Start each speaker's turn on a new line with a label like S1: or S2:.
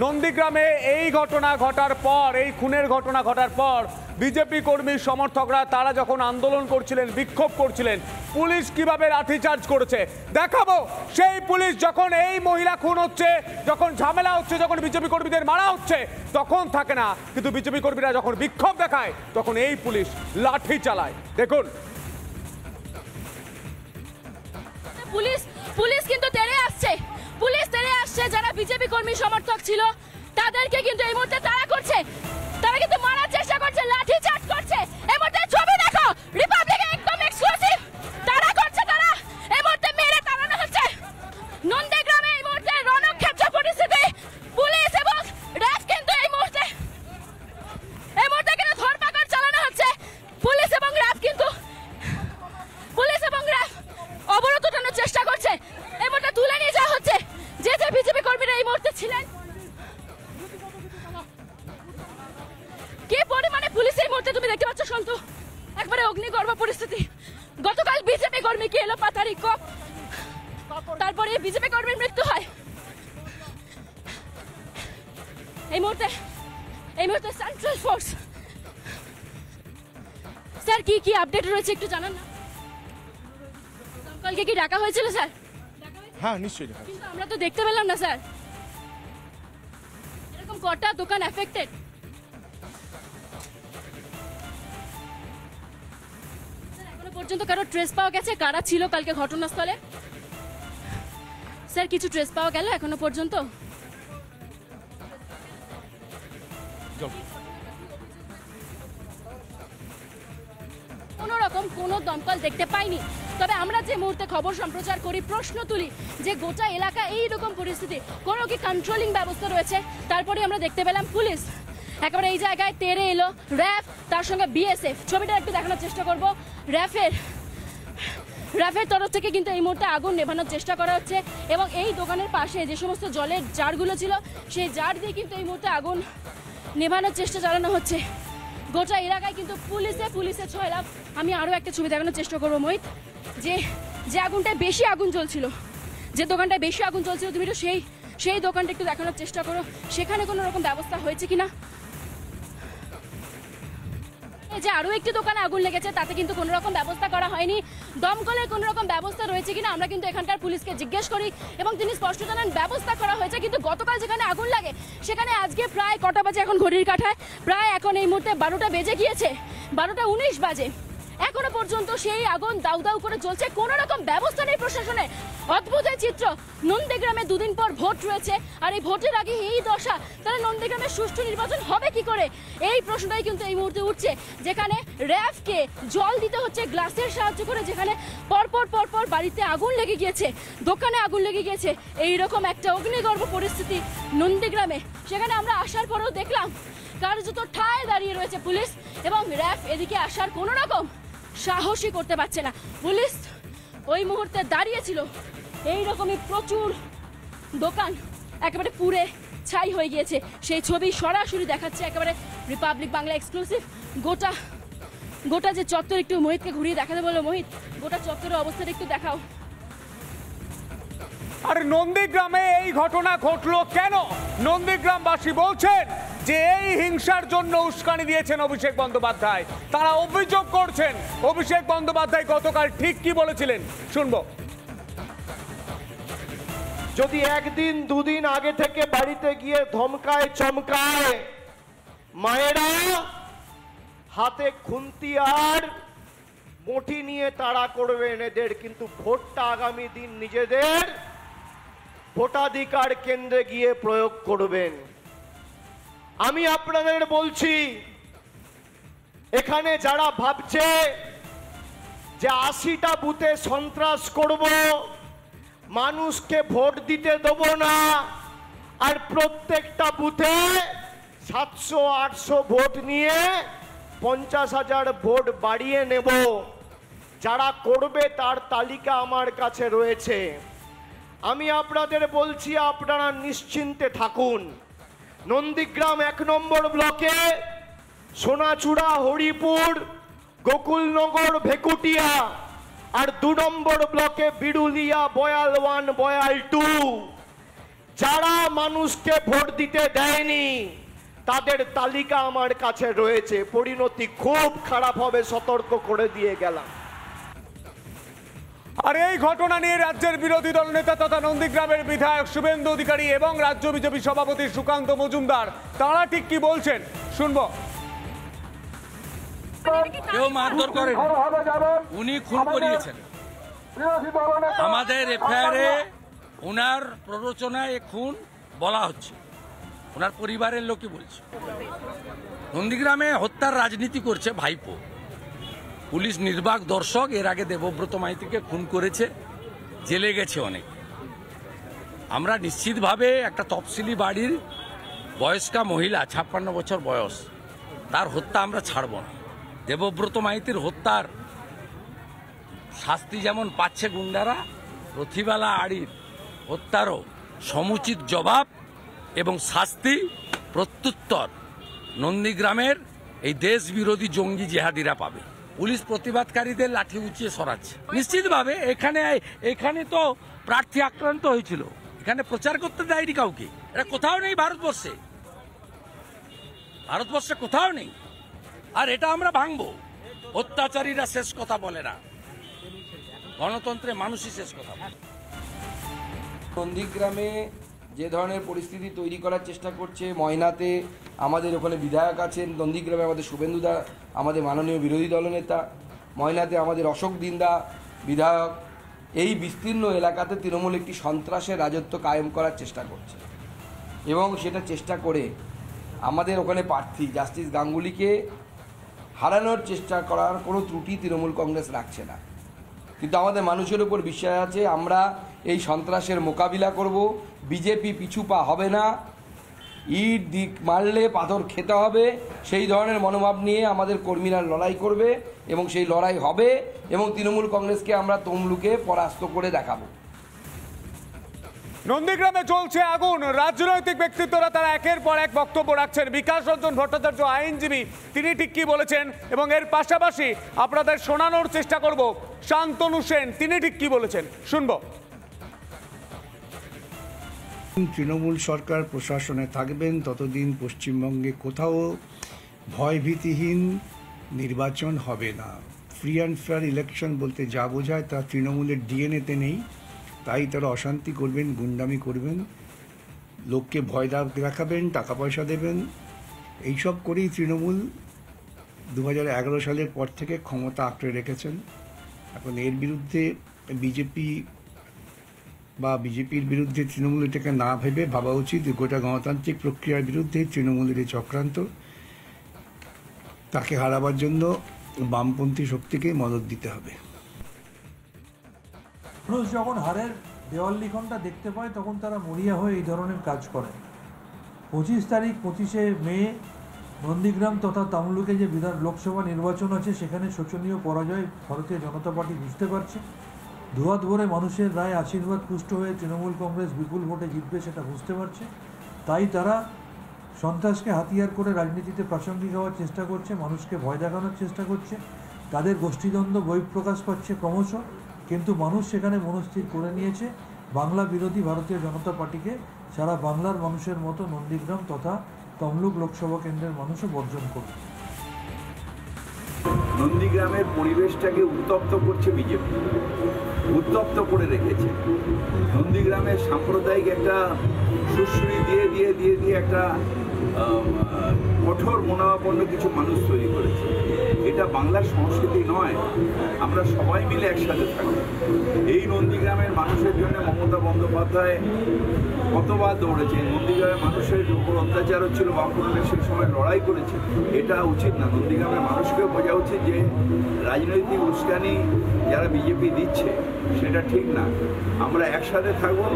S1: নন্দীগ্রামে এই ঘটনা ঘটার পর, এই খুনের ঘটনা ঘটার পর বিজেপি কর্মী সমর্থকরা তারা যখন আন্দোলন করছিলেন, বিক্ষোভ করছিলেন, পুলিশ কিভাবে লাঠিচার্জ করেছে দেখাবো। সেই পুলিশ যখন এই মহিলা খুন হচ্ছে, যখন ঝামেলা হচ্ছে, যখন বিজেপি কর্মীদের মারা হচ্ছে তখন থাকে না, কিন্তু বিজেপি কর্মীরা যখন বিক্ষোভ দেখায় তখন এই পুলিশ লাঠি চালায়। দেখুন,
S2: পুলিশ কিন্তু তেড়ে আসছে, যারা বিজেপি কর্মী সমর্থক ছিল তাদেরকে কিন্তু এই মুহূর্তে তাড়া করছে, তারা কিন্তু মারার চেষ্টা করছে, লাঠি চার্জ করছে। এই মুহূর্তে ছবি দেখো, রিপাবলিকে একদম এক্সক্লুসিভ তাড়া করছে, তারা এই মুহূর্তে মেরে তাড়ানো হচ্ছে। নন্দীগ্রামে এই মুহূর্তে রণক্ষেত্র পরিস্থিতি, পুলিশ এবং র্যাব কিন্তু এই মুহূর্তে কিন্তু ধরপাকড় চালানো হচ্ছে। পুলিশ এবং র্যাব অবরোধ ওঠানোর চেষ্টা করছে, এই মুহূর্তে তুলে নিয়ে যাওয়া হচ্ছে যে বিজেপি কর্মীরা এই মুহূর্তে ছিলেন। কি পরিমাণে পুলিশ এই মুহূর্তে তুমি দেখতে পাচ্ছ সন্তু, একবারে অগ্নিগর্ভ পরিস্থিতি। গতকাল বিজেপি কর্মী কি এলো পাতারি কপ, তারপরে বিজেপি কর্মীর মৃত্যু হয়। এই মুহূর্তে সেন্ট্রাল ফোর্স স্যার কি আপডেট রয়েছে একটু জানান না। কালকে কি ডাকা হয়েছিল স্যার?
S3: হ্যাঁ নিশ্চয়ই,
S2: কিন্তু আমরা তো দেখতে পেলাম না স্যার। এরকম কটা দোকান এফেক্টেড, এখনো পর্যন্ত কারো ট্রেস পাওয়া গেছে? কারা ছিল কালকে ঘটনাস্থলে স্যার? কিছু ট্রেস পাওয়া গেল এখনো পর্যন্ত? কোনো দমকল দেখতে পাইনি। তবে আমরা যে মুহূর্তে খবর সম্প্রচার করি, প্রশ্ন তুলি যে গোটা এলাকা এইরকম পরিস্থিতি, কোনো কি কন্ট্রোলিং ব্যবস্থা রয়েছে? তারপরে আমরা দেখতে পেলাম পুলিশ একেবারে এই জায়গায় তেড়ে এলো, র্যাব তার সঙ্গে বিএসএফ। ছবিটা একটু দেখানোর চেষ্টা করব। র্যাফের তরফ থেকে কিন্তু এই মুহূর্তে আগুন নেভানোর চেষ্টা করা হচ্ছে এবং এই দোকানের পাশে যে সমস্ত জলের জারগুলো ছিল সেই জার দিয়ে কিন্তু এই মুহূর্তে আগুন নেভানোর চেষ্টা চালানো হচ্ছে। গোটা এলাকায় কিন্তু পুলিশে ছয়লাভ। আমি আরও একটা ছবি দেখানোর চেষ্টা করবো মোহিত, যে আগুনটায় বেশি আগুন জ্বলছিল, যে দোকানটায় বেশি আগুন চলছিল, তুমি একটু সেই দোকানটা একটু দেখানোর চেষ্টা করো, সেখানে কোনো রকম ব্যবস্থা হয়েছে কিনা। যে আরও একটি দোকানে আগুন লেগেছে তাতে কিন্তু কোনো রকম ব্যবস্থা করা হয়নি। দমকলের কোনো রকম ব্যবস্থা রয়েছে কিনা আমরা কিন্তু এখানকার পুলিশকে জিজ্ঞেস করি এবং তিনি স্পষ্ট জানান ব্যবস্থা করা হয়েছে, কিন্তু গতকাল যেখানে আগুন লাগে সেখানে আজকে প্রায় কটা বাজে এখন ঘড়ির কাঁটায়, প্রায় এখন এই মুহূর্তে 12টা বেজে গিয়েছে, 12:19 বাজে। এখনো পর্যন্ত সেই আগুন দাউ দাউ করে চলছে, কোনো রকম ব্যবস্থা নেই প্রশাসনের। অদ্ভুত এই চিত্র। নন্দীগ্রামে দুদিন পর ভোট রয়েছে আর এই ভোটের আগে এই দশা, তাহলে নন্দীগ্রামে সুষ্ঠু নির্বাচন হবে কি করে? এই প্রশ্নটাই কিন্তু এই মুহূর্তে উঠছে, যেখানে র্যাবকে জল দিতে হচ্ছে গ্লাসের সাহায্য করে, যেখানে পরপর বাড়িতে আগুন লেগে গিয়েছে, দোকানে আগুন লেগে গিয়েছে। এইরকম একটা অগ্নিগর্ভ পরিস্থিতি নন্দীগ্রামে। সেখানে আমরা আসার পরেও দেখলাম কার্যত ঠায় দাঁড়িয়ে রয়েছে পুলিশ এবং র্যাব এদিকে আসার কোনো রকম সাহসই করতে পারছে না। পুলিশ ওই মুহূর্তে দাঁড়িয়েছিল, এইরকমই প্রচুর দোকান একেবারে পুড়ে ছাই হয়ে গিয়েছে। সেই ছবি সরাসরি দেখাচ্ছে একেবারে রিপাবলিক বাংলা এক্সক্লুসিভ। গোটা যে চত্বর, একটু মোহিতকে ঘুরিয়ে দেখাতে বলো। মোহিত, গোটা চত্বরের অবস্থাটা একটু দেখাও।
S1: আর নন্দীগ্রামে এই ঘটনা ঘটলো কেন? নন্দীগ্রামবাসী বলছেন যে এই হিংসার জন্য উস্কানি দিয়েছেন অভিষেক বন্দ্যোপাধ্যায়। তারা অভিযোগ করছেন অভিষেক বন্দ্যোপাধ্যায় গতকাল ঠিক কি বলেছিলেন, শুনবো।
S4: যদি একদিন দুদিন আগে থেকে বাড়িতে গিয়ে ধমকায় চমকায়, মায়েরা হাতে খুন্তি আর বটি নিয়ে তাড়া করবেন এদের, কিন্তু ভোটটা আগামী দিন নিজেদের ভোটাধিকার কেন্দ্রে গিয়ে প্রয়োগ করবেন। আমি আপনাদের বলছি, এখানে যারা ভাবছে যে 80টা বুথে সন্ত্রাস করব, মানুষকে ভোট দিতে দেব না, আর প্রত্যেকটা বুথে 700-800 ভোট নিয়ে 50,000 ভোট বাড়িয়ে নেব, যারা করবে তার তালিকা আমার কাছে রয়েছে। আমি আপনাদের বলছি, আপনারা নিশ্চিন্তে থাকুন। নন্দীগ্রাম 1 নম্বর ব্লকে সোনাচূড়া, হরিপুর, গোকুলনগর, ভেকুটিয়া আর 2 নম্বর ব্লকে বিরুলিয়া, বয়াল 1, বয়াল 2 যারা মানুষকে ভোট দিতে দেয়নি তাদের তালিকা আমার কাছে রয়েছে, পরিণতি খুব খারাপ হবে, সতর্ক করে দিয়ে গেলাম।
S1: আর এই ঘটনা নিয়ে রাজ্যের বিরোধী দল নেতা তথা নন্দীগ্রামের বিধায়ক শুভেন্দু অধিকারী এবং রাজ্য বিজেপি সভাপতি সুকান্ত মজুমদার তারা ঠিক কি বলছেন শুনবো।
S3: কেউ মারধর করেন, উনি খুন করিয়েছেন। আমাদের এফআইআরে ওনার প্ররোচনায় খুন বলা হচ্ছে, ওনার পরিবারের লোকই বলছে। নন্দীগ্রামে হত্যার রাজনীতি করছে ভাইপো, পুলিশ নির্বাক দর্শক। এর আগে দেবব্রত মাইতিকে খুন করেছে, জেলে গেছে অনেক। আমরা নিশ্চিতভাবে একটা তফসিলি বাড়ির বয়স্কা মহিলা 56 বছর বয়স, তার হত্যা আমরা ছাড়ব না। দেবব্রত মাইতির হত্যার শাস্তি যেমন পাচ্ছে গুন্ডারা, রথিবালা আড়ির হত্যারও সমুচিত জবাব এবং শাস্তি প্রত্যুত্তর নন্দীগ্রামের এই দেশ বিরোধী জঙ্গি জেহাদিরা পাবে। পুলিশ প্রতিবাদকারীদের লাঠি উঁচিয়ে সরাচ্ছে নিশ্চিতভাবে। এখানে তো প্রার্থী আক্রান্ত হয়েছিল, এখানে প্রচার করতে দেয়নি কাউকে। এটা কোথাও নেই ভারতবর্ষে, ভারতবর্ষে কোথাও নেই। আর এটা আমরা ভাঙবো। অত্যাচারীরা শেষ কথা বলে না, গণতন্ত্রে মানুষই শেষ কথা বলে।
S5: নন্দীগ্রামে যে ধরনের পরিস্থিতি তৈরি করার চেষ্টা করছে, ময়নাতে আমাদের ওখানে বিধায়ক আছেন, নন্দীগ্রামে আমাদের শুভেন্দুদা আমাদের মাননীয় বিরোধী দলনেতা, ময়নাতে আমাদের অশোক দিন্দা বিধায়ক, এই বিস্তীর্ণ এলাকাতে তৃণমূল একটি সন্ত্রাসের রাজত্ব কায়েম করার চেষ্টা করছে। এবং সেটা চেষ্টা করে আমাদের ওখানে প্রার্থী জাস্টিস গাঙ্গুলিকে হারানোর চেষ্টা করার কোনো ত্রুটি তৃণমূল কংগ্রেস রাখছে না। কিন্তু আমাদের মানুষের উপর বিশ্বাস আছে, আমরা এই সন্ত্রাসের মোকাবিলা করব। বিজেপি পিছু পা হবে না, ইট দিক মারলে পাথর খেতে হবে, সেই ধরনের মনোভাব নিয়ে আমাদের কর্মীরা লড়াই করবে এবং সেই লড়াই হবে এবং তৃণমূল কংগ্রেসকে আমরা তমলুকে পরাস্ত করে দেখাবো।
S1: নন্দীগ্রামে চলছে আগুন, রাজনৈতিক ব্যক্তিত্বরা তারা একের পর এক বক্তব্য রাখছেন। বিকাশ রঞ্জন ভট্টাচার্য আইনজীবী, তিনি ঠিক কি বলেছেন এবং এর পাশাপাশি আপনাদের শোনানোর চেষ্টা করব শান্তনু সেন, তিনি ঠিক কি বলেছেন শুনবো।
S6: তৃণমূল সরকার প্রশাসনে থাকবেন ততদিন পশ্চিমবঙ্গে কোথাও ভয়ভীতিহীন নির্বাচন হবে না। ফ্রি অ্যান্ড ফেয়ার ইলেকশন বলতে যা বোঝায় তা তৃণমূলের ডিএনএতে নেই। তাই তারা অশান্তি করবেন, গুন্ডামি করবেন, লোককে ভয় দেখাবেন, টাকা পয়সা দেবেন, এইসব করেই তৃণমূল 2011 সালের পর থেকে ক্ষমতা আঁকড়ে রেখেছেন। এখন এর বিরুদ্ধে বিজেপির বিরুদ্ধে তৃণমূল এটাকে না ভেবে ভাবা উচিত গোটা গণতান্ত্রিক প্রক্রিয়ার বিরুদ্ধে তৃণমূলের এই চক্রান্ত, তাকে হারাবার জন্য বামপন্থী শক্তিকে মদত দিতে হবে।
S7: মানুষ যখন হারের দেওয়াল লিখনটা দেখতে পায় তখন তারা মরিয়া হয়ে এই ধরনের কাজ করে। 25শে মে নন্দীগ্রাম তথা তমলুকে যে লোকসভা নির্বাচন আছে সেখানে শোচনীয় পরাজয় ভারতীয় জনতা পার্টি বুঝতে পারছে। ধোয়াধুয়ারে মানুষের রায় আশীর্বাদ পুষ্ট হয়ে তৃণমূল কংগ্রেস বিপুল ভোটে জিতবে সেটা বুঝতে পারছে। তাই তারা সন্ত্রাসকে হাতিয়ার করে রাজনীতিতে প্রাসঙ্গিক হওয়ার চেষ্টা করছে, মানুষকে ভয় দেখানোর চেষ্টা করছে। তাদের গোষ্ঠীদ্বন্দ্ব বহিঃপ্রকাশ পাচ্ছে ক্রমশ, কিন্তু মানুষ সেখানে মনস্থির করে নিয়েছে বাংলা বিরোধী ভারতীয় জনতা পার্টিকে সারা বাংলার মানুষের মতো নন্দীগ্রাম তথা তমলুক লোকসভা কেন্দ্রের মানুষও বর্জন করবে।
S8: নন্দীগ্রামের পরিবেশটাকে উত্তপ্ত করছে বিজেপি, উত্তপ্ত করে রেখেছে। নন্দীগ্রামের সাম্প্রদায়িক একটা সুশ্রী দিয়ে একটা কঠোর মনোভাবাপন্ন কিছু মানুষ তৈরি করেছে। এটা বাংলার সংস্কৃতি নয়। আমরা সবাই মিলে একসাথে থাকবো। এই নন্দীগ্রামের মানুষের জন্য মমতা বন্দ্যোপাধ্যায় কতবার দৌড়েছে। নন্দীগ্রামের মানুষের উপর অত্যাচার হচ্ছিল, বামপন্থীরা সেই সময় লড়াই করেছে। এটা উচিত না। নন্দীগ্রামের মানুষকেও বোঝা উচিত যে রাজনৈতিক উস্কানি যারা বিজেপি দিচ্ছে সেটা ঠিক না। আমরা একসাথে থাকবো।